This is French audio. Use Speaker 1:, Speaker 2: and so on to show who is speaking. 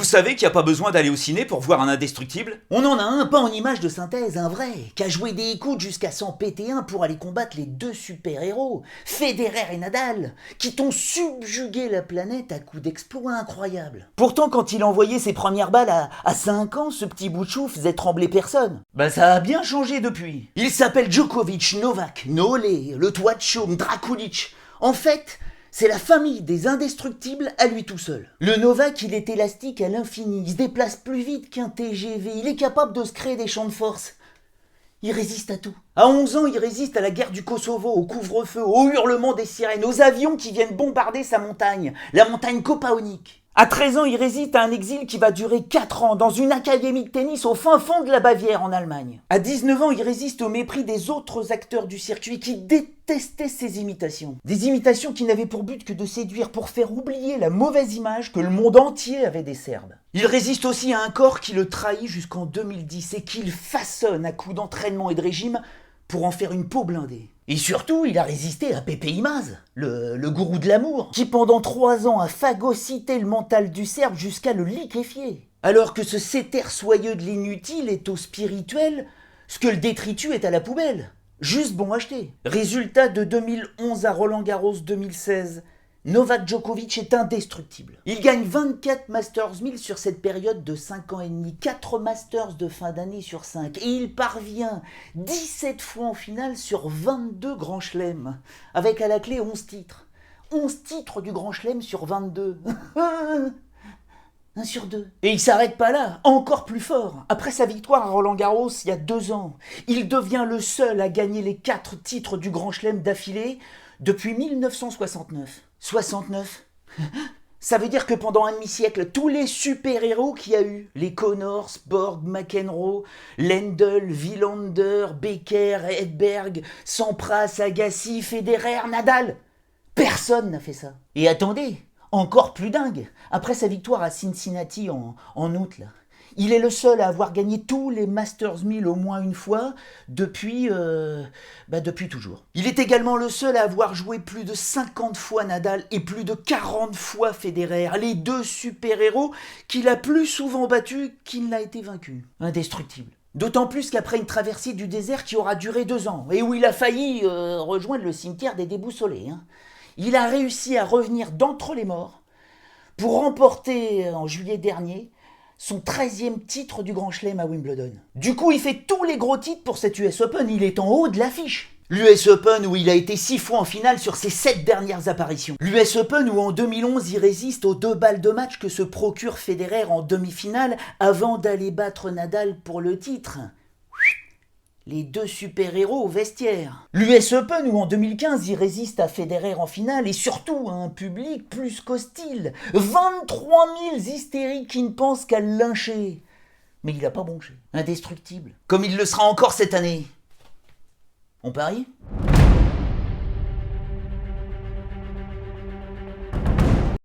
Speaker 1: savez qu'il n'y a pas besoin d'aller au ciné pour voir un indestructible?
Speaker 2: On en a un, pas en image de synthèse, un vrai, qui a joué des coudes jusqu'à s'en péter un pour aller combattre les deux super-héros, Federer et Nadal, qui t'ont subjugué la planète à coups d'exploits incroyables. Pourtant, quand il envoyait ses premières balles à 5 ans, ce petit bout de chou faisait trembler personne. Ça a bien changé depuis. Il s'appelle Djokovic, Novak, Nolé, le Twatchom, Drakulic. En fait, c'est la famille des indestructibles à lui tout seul. Le Novak, il est élastique à l'infini, il se déplace plus vite qu'un TGV, il est capable de se créer des champs de force. Il résiste à tout. À 11 ans, il résiste à la guerre du Kosovo, au couvre-feu, au hurlement des sirènes, aux avions qui viennent bombarder sa montagne, la montagne Kopaonik. À 13 ans, il résiste à un exil qui va durer 4 ans dans une académie de tennis au fin fond de la Bavière en Allemagne. À 19 ans, il résiste au mépris des autres acteurs du circuit qui détestaient ses imitations. Des imitations qui n'avaient pour but que de séduire pour faire oublier la mauvaise image que le monde entier avait des Serbes. Il résiste aussi à un corps qui le trahit jusqu'en 2010 et qu'il façonne à coups d'entraînement et de régime pour en faire une peau blindée. Et surtout, il a résisté à Pepe Imaz, le gourou de l'amour, qui pendant 3 ans a phagocyté le mental du Serbe jusqu'à le liquéfier. Alors que ce cétère soyeux de l'inutile est au spirituel, ce que le détritus est à la poubelle. Juste bon acheter. Résultat de 2011 à Roland-Garros 2016. Novak Djokovic est indestructible. Il gagne 24 Masters 1000 sur cette période de 5 ans et demi, 4 Masters de fin d'année sur 5, et il parvient 17 fois en finale sur 22 Grands Chelems, avec à la clé 11 titres. 11 titres du Grand Chelem sur 22. 1 sur 2. Et il s'arrête pas là, encore plus fort. Après sa victoire à Roland-Garros il y a 2 ans, il devient le seul à gagner les 4 titres du Grand Chelem d'affilée depuis 1969. 69. Ça veut dire que pendant un demi-siècle, tous les super-héros qu'il y a eu, les Connors, Borg, McEnroe, Lendl, Wilander, Becker, Edberg, Sampras, Agassi, Federer, Nadal, personne n'a fait ça. Et attendez, encore plus dingue, après sa victoire à Cincinnati en août, là, il est le seul à avoir gagné tous les Masters 1000 au moins une fois depuis toujours. Il est également le seul à avoir joué plus de 50 fois Nadal et plus de 40 fois Federer, les deux super-héros qu'il a plus souvent battus qu'il n'a été vaincu. Indestructible. D'autant plus qu'après une traversée du désert qui aura duré 2 ans, et où il a failli rejoindre le cimetière des déboussolés, il a réussi à revenir d'entre les morts pour remporter en juillet dernier son 13e titre du Grand Chelem à Wimbledon. Du coup, il fait tous les gros titres pour cet US Open, il est en haut de l'affiche. L'US Open où il a été 6 fois en finale sur ses 7 dernières apparitions. L'US Open où en 2011 il résiste aux 2 balles de match que se procure Federer en demi-finale avant d'aller battre Nadal pour le titre. Les 2 super-héros au vestiaire. L'US Open où en 2015 il résiste à Federer en finale et surtout à un public plus qu'hostile. 23 000 hystériques qui ne pensent qu'à le lyncher. Mais il a pas bronché. Indestructible. Comme il le sera encore cette année. On parie ?